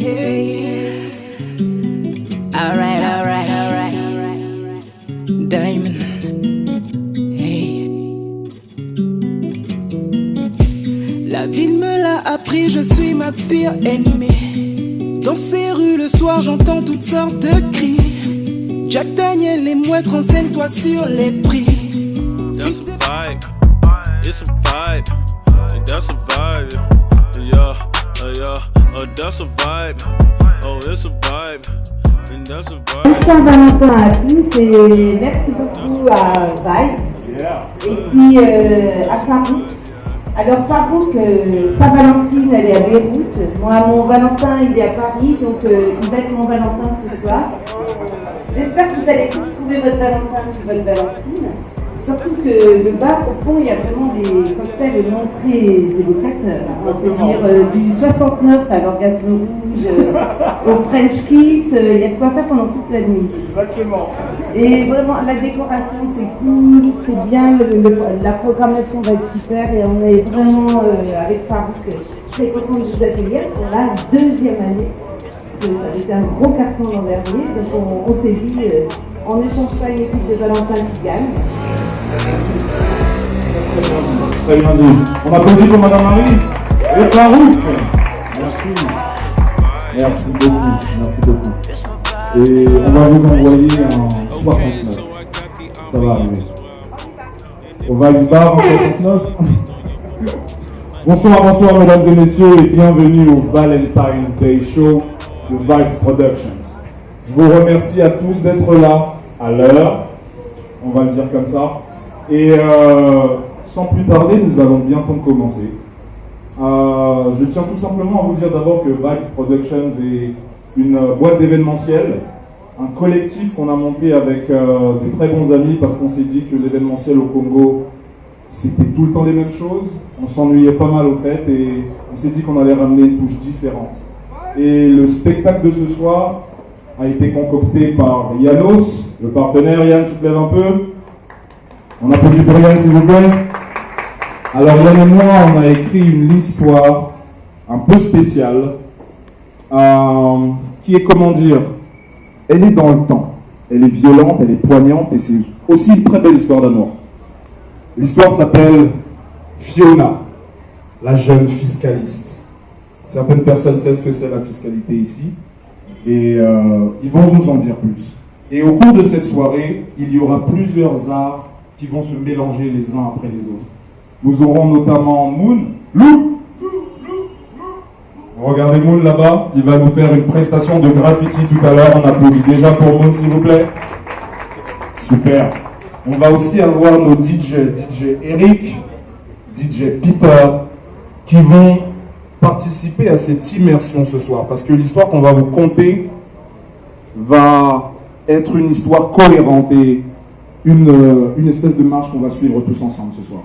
Hey. Alright. Diamond. Hey. La ville me l'a appris, je suis ma pire ennemie. Dans ces rues le soir j'entends toutes sortes de cris. Jack Daniel et mouettes, renseigne-toi sur les prix. That's a vibe, it's a vibe, and that's a vibe, yeah, that's a vibe, oh it's a vibe, and that's a vibe. Saint-Valentin à tous et merci beaucoup à Vibes et puis à Farouk. Alors Farouk, sa Valentine elle est à Beyrouth, moi mon Valentin il est à Paris, donc il va être mon Valentin ce soir. J'espère que vous allez tous trouver votre Valentin ou votre Valentine. Surtout que le bar, au fond, il y a vraiment des cocktails non très évocateurs. On peut dire du 69 à l'orgasme rouge, au French Kiss, il y a de quoi faire pendant toute la nuit. Exactement. Et vraiment, la décoration, c'est cool, c'est bien, la programmation va être super et on est vraiment, avec Farouk, très content de vous accueillir pour la deuxième année. Parce que ça avait été un gros carton l'an dernier, donc on s'est dit, on ne change pas une équipe de Valentin qui gagne. Très bien dit. On applaudit pour Madame Marie et Farouk. Merci beaucoup. Et on va vous envoyer en 69. Ça va arriver. Au Vibes Bar en 69. Bonsoir mesdames et messieurs et bienvenue au Valentine's Day Show de Vibes Productions. Je vous remercie à tous d'être là à l'heure, on va le dire comme ça. Et sans plus tarder, nous allons bientôt commencer. Je tiens tout simplement à vous dire d'abord que Vibes Productions est une boîte d'événementiel, un collectif qu'on a monté avec de très bons amis parce qu'on s'est dit que l'événementiel au Congo, c'était tout le temps les mêmes choses. On s'ennuyait pas mal au fait et on s'est dit qu'on allait ramener une touche différente. Et le spectacle de ce soir a été concocté par Yanos, le partenaire. Yann, tu te lèves un peu. On applaudit pour Yann, s'il vous plaît. Alors Yann et moi, on a écrit une histoire un peu spéciale, qui est, comment dire, elle est dans le temps, elle est violente, elle est poignante, et c'est aussi une très belle histoire d'amour. L'histoire s'appelle Fiona, la jeune fiscaliste. Certaines personnes savent ce que c'est la fiscalité ici, et ils vont nous en dire plus. Et au cours de cette soirée, il y aura plusieurs arts qui vont se mélanger les uns après les autres. Nous aurons notamment Moon. Lou. Regardez Moon là-bas, il va nous faire une prestation de graffiti tout à l'heure. On applaudit déjà pour Moon, s'il vous plaît. Super. On va aussi avoir nos DJ Eric, DJ Peter, qui vont participer à cette immersion ce soir. Parce que l'histoire qu'on va vous conter va être une histoire cohérente et une espèce de marche qu'on va suivre tous ensemble ce soir.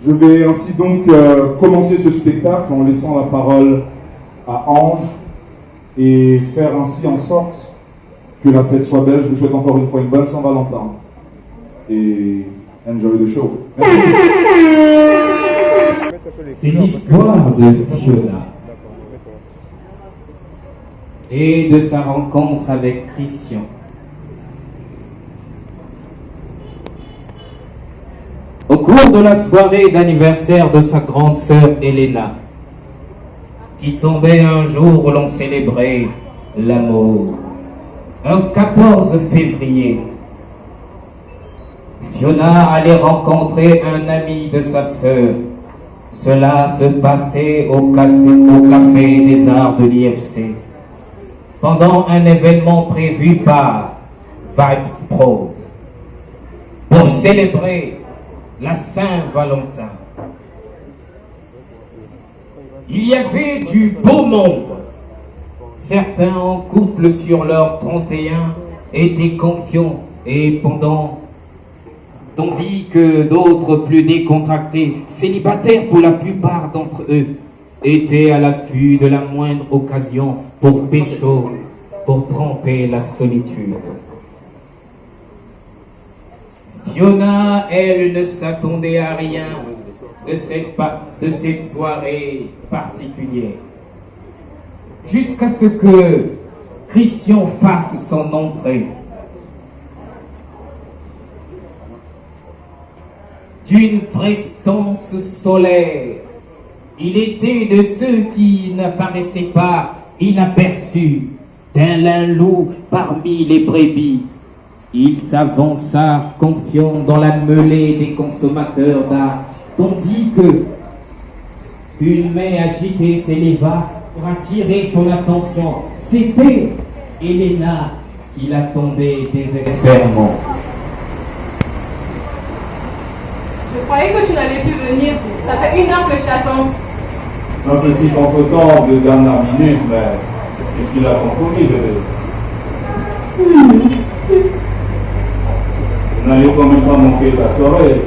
Je vais ainsi donc commencer ce spectacle en laissant la parole à Ange et faire ainsi en sorte que la fête soit belle. Je vous souhaite encore une fois une bonne Saint-Valentin et enjoy the show. Merci. C'est l'histoire de Fiona et de sa rencontre avec Christian. Au cours de la soirée d'anniversaire de sa grande sœur Elena, qui tombait un jour où l'on célébrait l'amour, un 14 février, Fiona allait rencontrer un ami de sa sœur. Cela se passait au café des arts de l'IFC, pendant un événement prévu par Vibes Pro, pour célébrer la Saint-Valentin. Il y avait du beau monde. Certains en couple sur leur 31 étaient confiants et tandis que d'autres plus décontractés, célibataires pour la plupart d'entre eux, étaient à l'affût de la moindre occasion pour pécho, pour tromper la solitude. Fiona, elle, ne s'attendait à rien de cette soirée particulière. jusqu'à ce que Christian fasse son entrée. D'une prestance solaire, il était de ceux qui n'apparaissaient pas inaperçus, tel un loup parmi les brebis. Il s'avança confiant dans la mêlée des consommateurs d'art, tandis que une main agitée s'éleva pour attirer son attention. C'était Elena qui l'attendait désespérément. Je croyais que tu n'allais plus venir. Ça fait 1 heure que je t'attends. Un petit contretemps de dernière minute, mais qu'est-ce qu'il a compromis, bébé? Vous n'allez quand même pas manquer ta soirée.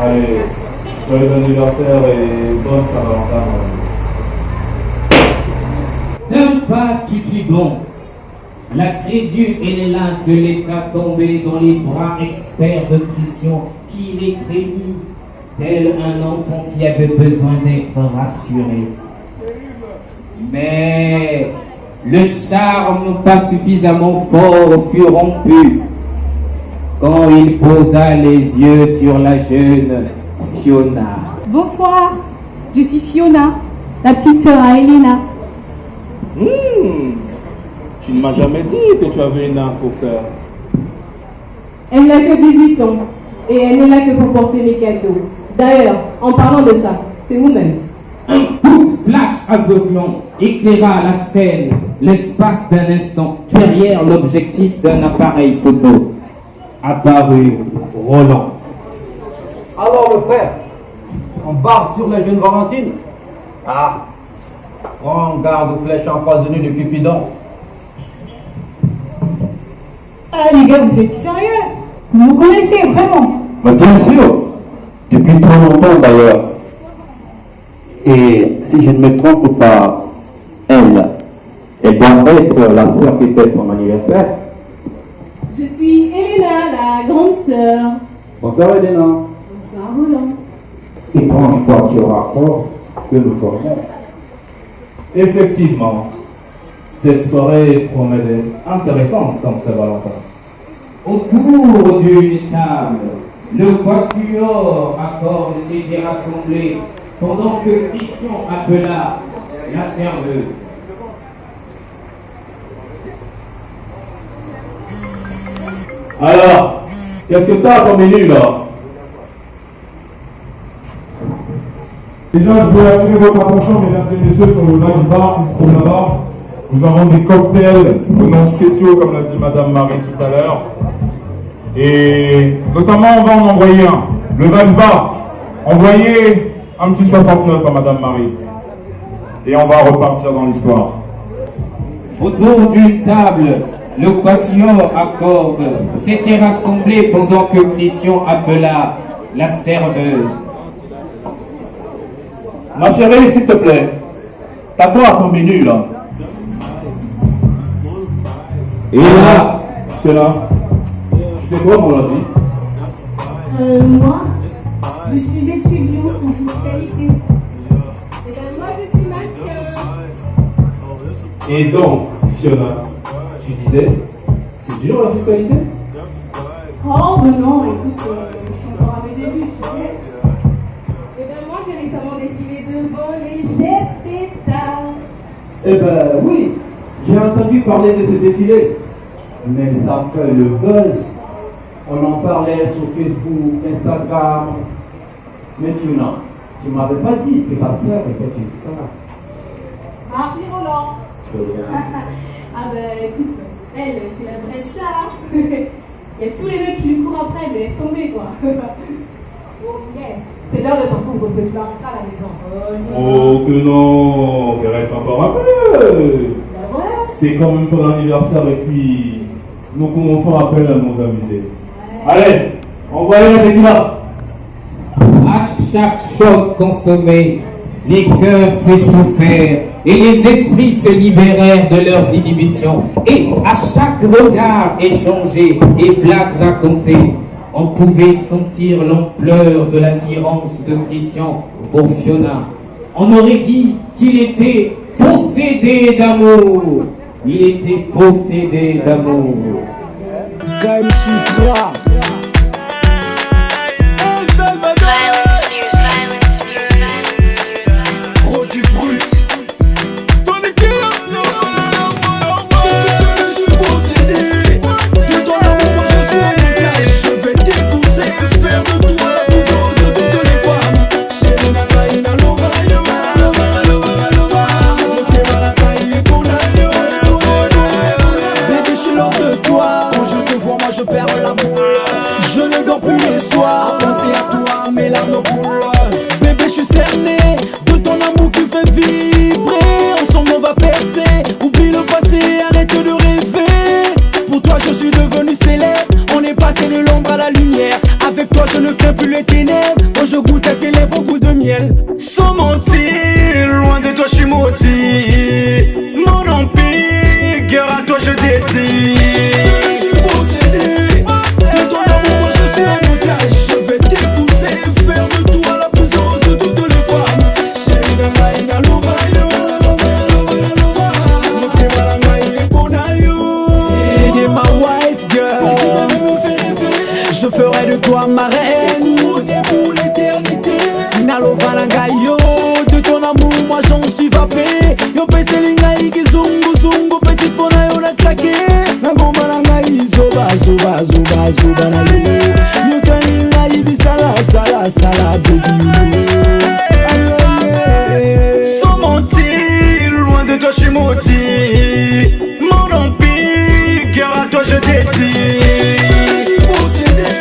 Allez, joyeux anniversaire et bonne Saint-Valentin. D'un pas titubant, la crédule Elena se laissa tomber dans les bras experts de Christian, qui l'étreignit, tel un enfant qui avait besoin d'être rassuré. Mais le charme pas suffisamment fort fut rompu quand il posa les yeux sur la jeune Fiona. Bonsoir, je suis Fiona, la petite sœur à Elena. Tu ne m'as jamais dit que tu avais une âme pour sœur. Elle n'a que 18 ans et elle n'est là que pour porter mes cadeaux. D'ailleurs, en parlant de ça, c'est vous-même. Un coup de flash aveuglant éclaira la scène, l'espace d'un instant, derrière l'objectif d'un appareil photo. Apparut Roland. Alors le frère, on barre sur la jeune Valentine. Ah, prends garde aux flèches empoisonnées de Cupidon. Ah les gars, vous êtes sérieux? Vous vous connaissez vraiment? Bien sûr, depuis trop longtemps d'ailleurs. Et si je ne me trompe pas, elle doit être la sœur qui fête son anniversaire. Je suis Elena, la grande sœur. Bonsoir Elena. Bonsoir Roland. Étrange voiture rapport que nous formons. Effectivement, cette soirée promet d'être intéressante comme Saint-Valentin. Autour d'une table, le quatuor à cordes s'était rassemblé pendant que Christian appela la serveuse. Alors, qu'est-ce que t'as comme menu là? Déjà, je voulais attirer votre attention, mesdames et messieurs, sur le Nice Bar qui se trouve là-bas. Nous avons des cocktails de noms spéciaux, comme l'a dit Madame Marie tout à l'heure. Et notamment, on va en envoyer un. Le Nice Bar, envoyez un petit 69 à Madame Marie. Et on va repartir dans l'histoire. Autour d'une table, le quatuor à cordes s'était rassemblé pendant que Christian appela la serveuse. Ma chérie, s'il te plaît, t'as quoi à ton menu là? Et là, Tu es là? Tu fais quoi pour la vie? Moi, je suis étudiante en fiscalité. Et bien, moi, je suis mannequin. Et donc, Fiona, tu disais, c'est dur la fiscalité? Oh, ben non, écoute, je suis encore à mes débuts, tu sais. Et bien, moi, j'ai récemment défilé devant les chefs d'État. Eh ben oui, j'ai entendu parler de ce défilé. Mais ça fait le buzz. On en parlait sur Facebook, Instagram. Mais Fiona, tu m'avais pas dit que ta sœur était une star. Ah, puis Roland. Ah ben écoute, elle, c'est la vraie star. Il y a tous les mecs qui lui courent après, mais laisse tomber quoi. Ok, c'est l'heure de ton couvre-feu, tu vas rentrer à la maison. Oh que non, il reste encore un peu. Ben ouais. C'est quand même ton anniversaire et puis nous commençons à peine à nous amuser. Allez, envoyez la tequila. à chaque choc consommé, les cœurs s'échauffèrent et les esprits se libérèrent de leurs inhibitions. Et à chaque regard échangé et blague racontée, on pouvait sentir l'ampleur de l'attirance de Christian pour Fiona. On aurait dit qu'il était trop possédé d'amour. Il était possédé d'amour. Game Sutra. Sans mentir, loin de toi je suis maudit. Mon empire, guerre à toi je dédie. Je suis possédé de ton amour, moi je suis un otage. Je vais t'épouser, faire de toi la plus heureuse de toutes les femmes. Chérie Nanaïna Lovayo, T'es ma wife girl. Je ferai de toi ma reine pour l'éternité. Nalovanangayo, de ton amour, moi j'en suis vapé. Yo pese lingai kizungu zungu, petite bona yo na claqué. Nangoma nangai zoba zoba zoba zoba na yo. Yo salingai bisala sala sala baby you. Sans mentir, loin de toi je suis maudit. Mon empire, guerre à toi je dédie. Je suis possédé.